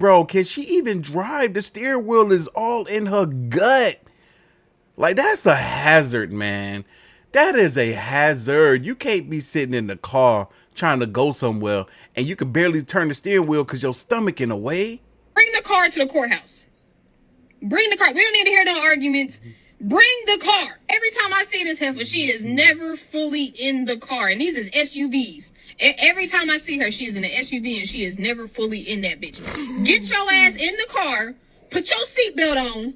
Bro, can she even drive? The steering wheel is all in her gut. Like, that's a hazard, man. That is a hazard. You can't be sitting in the car trying to go somewhere and you can barely turn the steering wheel because your stomach in the way. Bring the car to the courthouse. Bring the car. We don't need to hear no arguments. Bring the car. Every time I see this heifer, she is never fully in the car. And these is SUVs. Every time I see her, she is in an SUV and she is never fully in that bitch. Get your ass in the car, put your seatbelt on,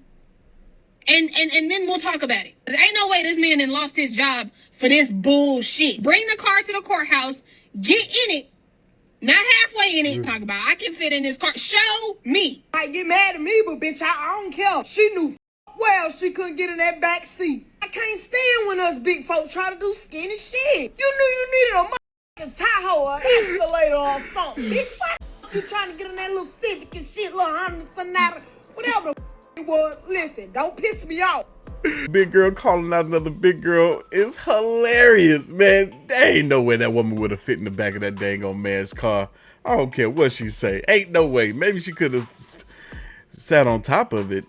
and then we'll talk about it. There ain't no way this man then lost his job for this bullshit. Bring the car to the courthouse, get in it, not halfway in it. Talk about I can fit in this car. Show me. I get mad at me, but bitch, I don't care. She knew well she couldn't get in that back seat. I can't stand when us big folks try to do skinny shit. You knew you needed a motherfucking Tahoe or escalator or something. Bitch, why you trying to get in that little Civic and shit, little Honda Sonata, whatever the it was. Listen, don't piss me off. Big girl calling out another big girl is hilarious, man. There ain't no way that woman would have fit in the back of that dang old man's car. I don't care what she say. Ain't no way. Maybe she could have sat on top of it.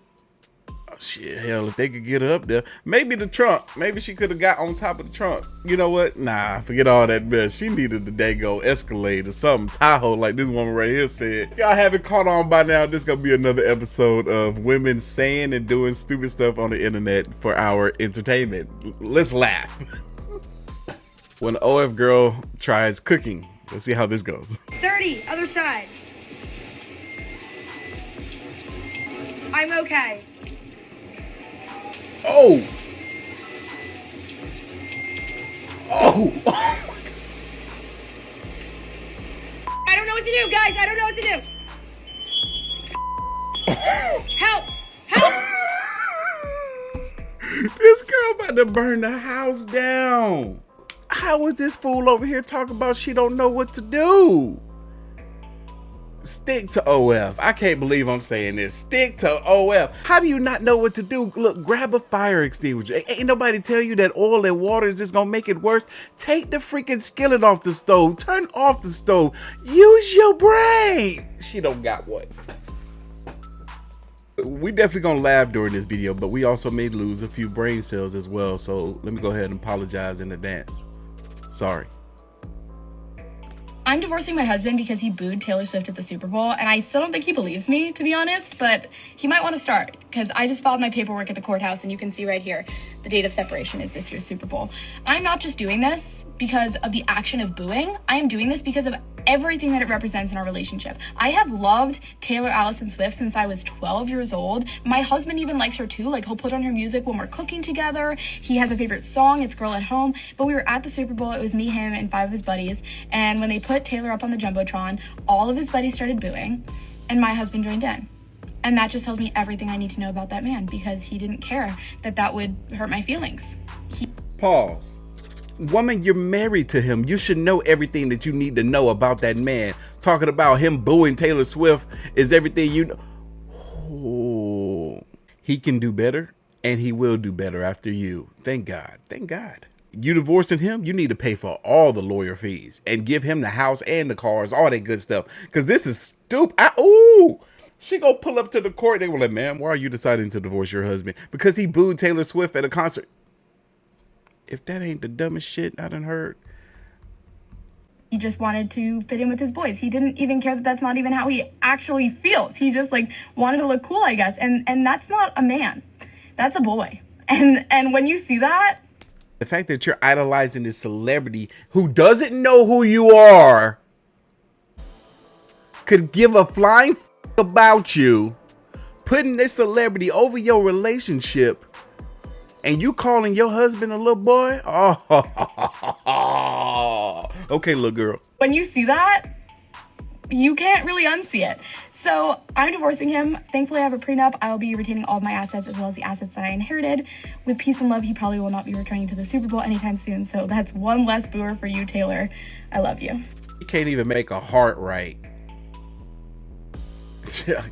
Oh, shit, hell, if they could get her up there. Maybe the trunk. Maybe she could have got on top of the trunk. You know what? Nah, forget all that mess. She needed the daggone Escalade or something. Tahoe, like this woman right here said. Y'all haven't caught on by now. This is going to be another episode of women saying and doing stupid stuff on the internet for our entertainment. Let's laugh. When an OF girl tries cooking. Let's see how this goes. 30, other side. I'm okay. Oh! Oh! I don't know what to do, guys. I don't know what to do. Help! Help! This girl about to burn the house down. How is this fool over here talking about she don't know what to do? Stick to OF. I can't believe I'm saying this. Stick to OF. How do you not know what to do? Look, grab a fire extinguisher. Ain't nobody tell you that oil and water is just gonna make it worse. Take the freaking skillet off the stove. Turn off the stove. Use your brain. She don't got one. We definitely gonna laugh during this video, but we also may lose a few brain cells as well. So let me go ahead and apologize in advance. Sorry. I'm divorcing my husband because he booed Taylor Swift at the Super Bowl, and I still don't think he believes me, to be honest, but he might want to start, because I just filed my paperwork at the courthouse, and you can see right here, the date of separation is this year's Super Bowl. I'm not just doing this because of the action of booing. I am doing this because of everything that it represents in our relationship. I have loved Taylor Allison Swift since I was 12 years old. My husband even likes her too. Like, he'll put on her music when we're cooking together. He has a favorite song, it's Girl at Home. But we were at the Super Bowl, it was me, him, and 5 of his buddies. And when they put Taylor up on the Jumbotron, all of his buddies started booing, and my husband joined in. And that just tells me everything I need to know about that man, because he didn't care that that would hurt my feelings. Pause. Woman, you're married to him. You should know everything that you need to know about that man. Talking about him booing Taylor Swift is everything you know. Oh, he can do better, and he will do better after you. Thank God. Thank God. You divorcing him, you need to pay for all the lawyer fees and give him the house and the cars, all that good stuff. Because this is stupid. Ooh. She go pull up to the court. They were like, ma'am, why are you deciding to divorce your husband? Because he booed Taylor Swift at a concert. If that ain't the dumbest shit I done heard. He just wanted to fit in with his boys. He didn't even care that that's not even how he actually feels. He just like wanted to look cool, I guess. And that's not a man. That's a boy. And when you see that, the fact that you're idolizing this celebrity who doesn't know who you are, could give a flying f about you, putting this celebrity over your relationship, and you calling your husband a little boy? Oh, okay, little girl. when you see that, you can't really unsee it. So I'm divorcing him. Thankfully, I have a prenup. I'll be retaining all of my assets as well as the assets that I inherited. With peace and love, he probably will not be returning to the Super Bowl anytime soon. So that's one less booer for you, Taylor. I love you. You can't even make a heart right. I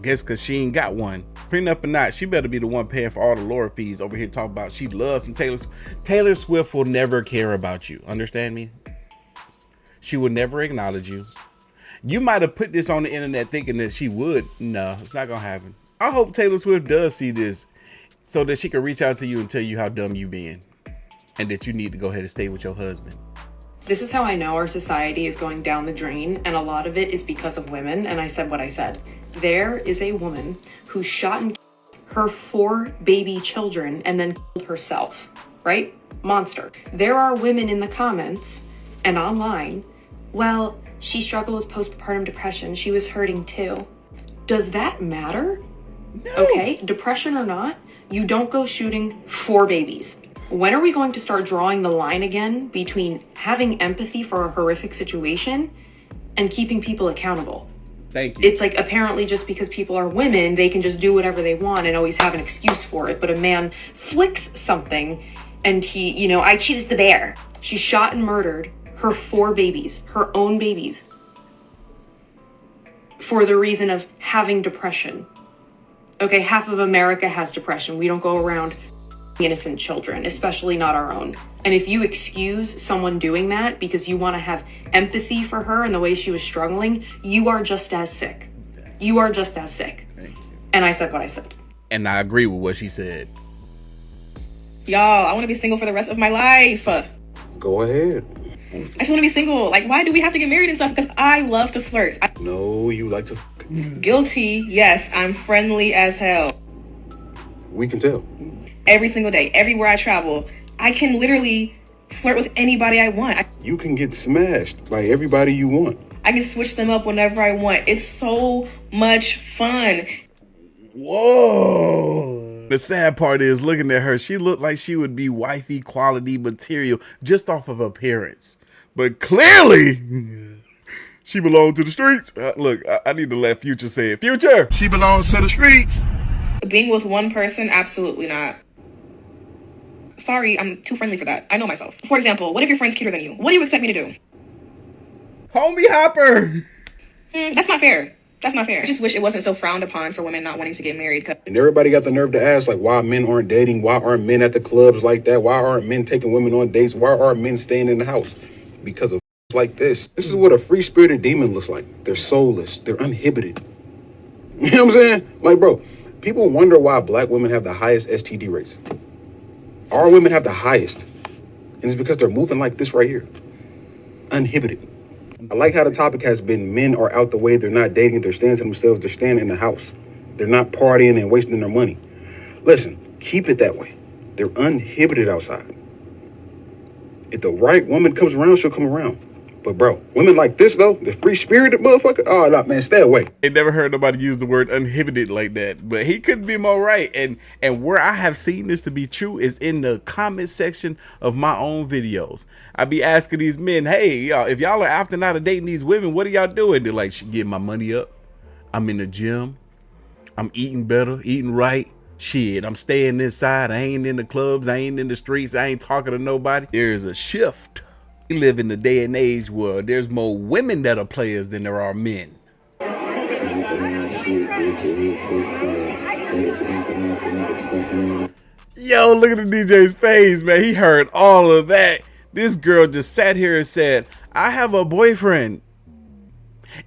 guess because she ain't got one. Prenup or not, she better be the one paying for all the lawyer fees over here talking about she loves some Taylor Swift will never care about you. Understand me? She will never acknowledge you. You might have put this on the internet thinking that she would. No, it's not gonna happen. I hope Taylor Swift does see this so that she can reach out to you and tell you how dumb you been and that you need to go ahead and stay with your husband. This is how I know our society is going down the drain, and a lot of it is because of women, and I said what I said. There is a woman who shot and killed her 4 baby children and then killed herself, right? Monster. There are women in the comments and online, well, she struggled with postpartum depression. She was hurting too. Does that matter? No. Okay, depression or not, you don't go shooting 4 babies. When are we going to start drawing the line again between having empathy for a horrific situation and keeping people accountable? Thank you. It's like apparently just because people are women, they can just do whatever they want and always have an excuse for it. But a man flicks something and he, you know, I choose the bear. She shot and murdered her 4 babies, her own babies, for the reason of having depression. Okay, half of America has depression. We don't go around innocent children, especially not our own. And if you excuse someone doing that because you want to have empathy for her and the way she was struggling, you are just as sick. You are just as sick. Thank you. And I said what I said. And I agree with what she said. Y'all, I want to be single for the rest of my life. Go ahead. I just want to be single. Like, why do we have to get married and stuff? Because I love to flirt. No, you like to. Guilty. Yes, I'm friendly as hell. We can tell. Every single day, everywhere I travel, I can literally flirt with anybody I want. You can get smashed by everybody you want. I can switch them up whenever I want. It's so much fun. Whoa. The sad part is, looking at her, she looked like she would be wifey quality material just off of appearance. But clearly, she belonged to the streets. Look, I need to let Future say it. Future! She belongs to the streets. Being with one person, absolutely not. Sorry, I'm too friendly for that. I know myself. For example, what if your friend's cuter than you? What do you expect me to do? Homie hopper. That's not fair. That's not fair. I just wish it wasn't so frowned upon for women not wanting to get married. And everybody got the nerve to ask, like, why men aren't dating? Why aren't men at the clubs like that? Why aren't men taking women on dates? Why are men staying in the house? Because of like this. This is what a free-spirited demon looks like. They're soulless. They're uninhibited. You know what I'm saying? Like, bro, people wonder why black women have the highest STD rates. Our women have the highest. And it's because they're moving like this right here. Uninhibited. I like how the topic has been men are out the way. They're not dating. They're staying to themselves. They're staying in the house. They're not partying and wasting their money. Listen, keep it that way. They're uninhibited outside. If the right woman comes around, she'll come around. But bro, women like this though, the free-spirited motherfucker, oh no, man, stay away. I never heard nobody use the word uninhibited like that, but he couldn't be more right. And where I have seen this to be true is in the comment section of my own videos. I be asking these men, hey, y'all, if y'all are after not dating these women, what are y'all doing? They're like, getting my money up. I'm in the gym. I'm eating better, eating right. Shit, I'm staying inside. I ain't in the clubs. I ain't in the streets. I ain't talking to nobody. There's a shift. We live in the day and age where there's more women that are players than there are men. Yo, look at the DJ's face, man. He heard all of that. This girl just sat here and said, I have a boyfriend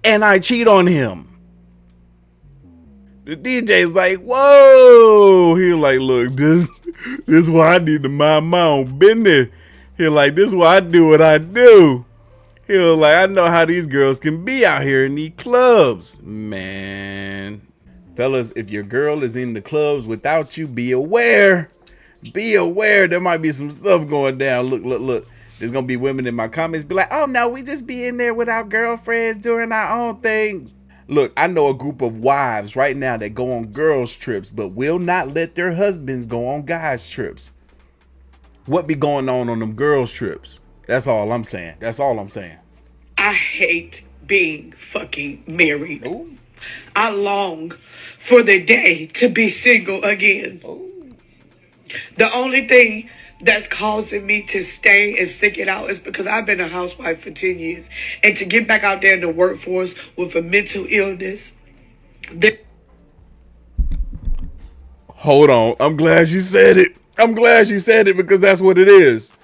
and I cheat on him. The DJ's like, whoa. He like, look, this is why I need to mind my own business. He like, this is why I do what I do. He was like, I know how these girls can be out here in these clubs. Man. Fellas, if your girl is in the clubs without you, be aware. Be aware. There might be some stuff going down. Look. There's going to be women in my comments be like, oh, no, we just be in there with our girlfriends doing our own thing. Look, I know a group of wives right now that go on girls' trips, but will not let their husbands go on guys' trips. What be going on them girls' trips? That's all I'm saying. That's all I'm saying. I hate being fucking married. Ooh. I long for the day to be single again. Ooh. The only thing that's causing me to stay and stick it out is because I've been a housewife for 10 years. And to get back out there in the workforce with a mental illness. Hold on. I'm glad you said it. I'm glad you said it because that's what it is.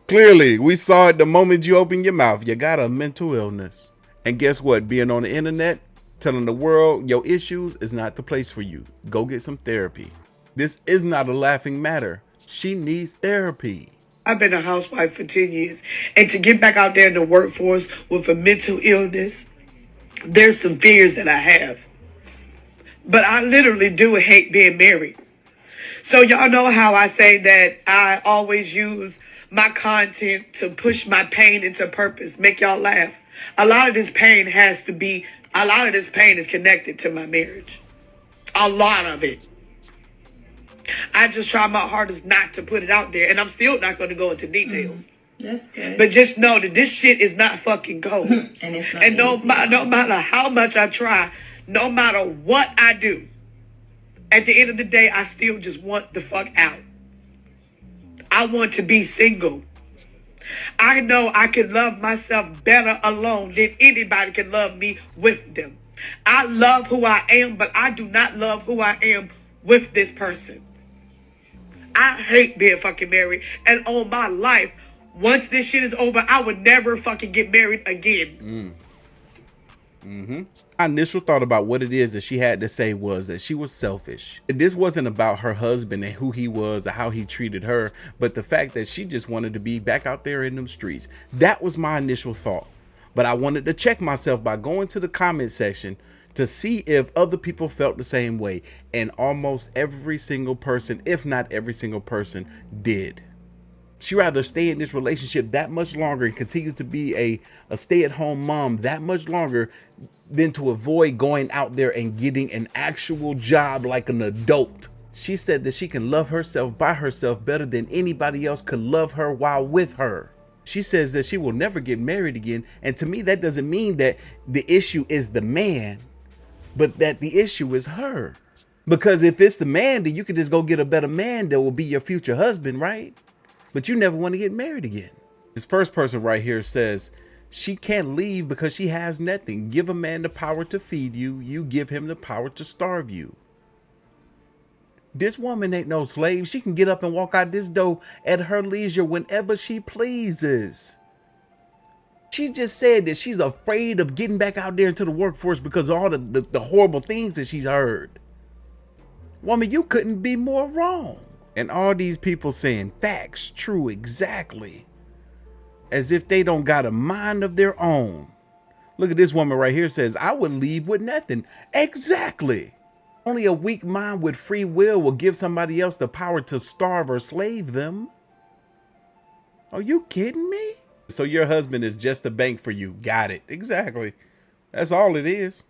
Clearly, we saw it the moment you opened your mouth. You got a mental illness. And guess what? Being on the internet, telling the world your issues is not the place for you. Go get some therapy. This is not a laughing matter. She needs therapy. I've been a housewife for 10 years. And to get back out there in the workforce with a mental illness, there's some fears that I have. But I literally do hate being married. So y'all know how I say that I always use my content to push my pain into purpose, make y'all laugh. A lot of this pain is connected to my marriage. A lot of it. I just try my hardest not to put it out there, and I'm still not going to go into details. That's good. But just know that this shit is not fucking gold. And it's not And no easy. matter how much I try, no matter what I do, at the end of the day, I still just want the fuck out. I want to be single. I know I can love myself better alone than anybody can love me with them. I love who I am, but I do not love who I am with this person. I hate being fucking married. And on my life, once this shit is over, I would never fucking get married again. My initial thought about what it is that she had to say was that she was selfish. This wasn't about her husband and who he was or how he treated her, but the fact that she just wanted to be back out there in them streets. That was my initial thought. But I wanted to check myself by going to the comment section to see if other people felt the same way. And almost every single person, if not every single person, did. She rather stay in this relationship that much longer and continues to be a stay-at-home mom that much longer than to avoid going out there and getting an actual job like an adult. She said that she can love herself by herself better than anybody else could love her while with her. She says that she will never get married again. And to me, that doesn't mean that the issue is the man, but that the issue is her. Because if it's the man, then you can just go get a better man that will be your future husband, right? But you never want to get married again. This first person right here says she can't leave because she has nothing. Give a man the power to feed you. You give him the power to starve you. This woman ain't no slave. She can get up and walk out this door at her leisure whenever she pleases. She just said that she's afraid of getting back out there into the workforce because of all the horrible things that she's heard. Woman, you couldn't be more wrong. And all these people saying facts, true, exactly. As if they don't got a mind of their own. Look at this woman right here says, I would leave with nothing. Exactly. Only a weak mind with free will give somebody else the power to starve or slave them. Are you kidding me? So your husband is just a bank for you. Got it. Exactly. That's all it is.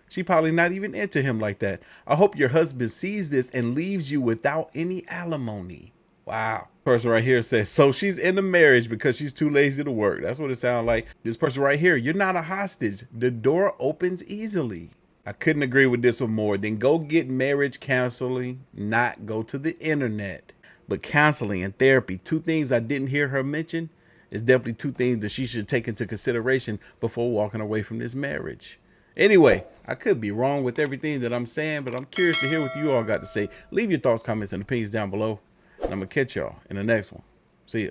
She probably not even into him like that. I hope your husband sees this and leaves you without any alimony. Wow. Person right here says, so she's in a marriage because she's too lazy to work. That's what it sounds like. This person right here, you're not a hostage. The door opens easily. I couldn't agree with this one more. Then go get marriage counseling, not go to the internet. But counseling and therapy, two things I didn't hear her mention, is definitely two things that she should take into consideration before walking away from this marriage. Anyway, I could be wrong with everything that I'm saying, but I'm curious to hear what you all got to say. Leave your thoughts, comments, and opinions down below. And I'm going to catch y'all in the next one. See ya.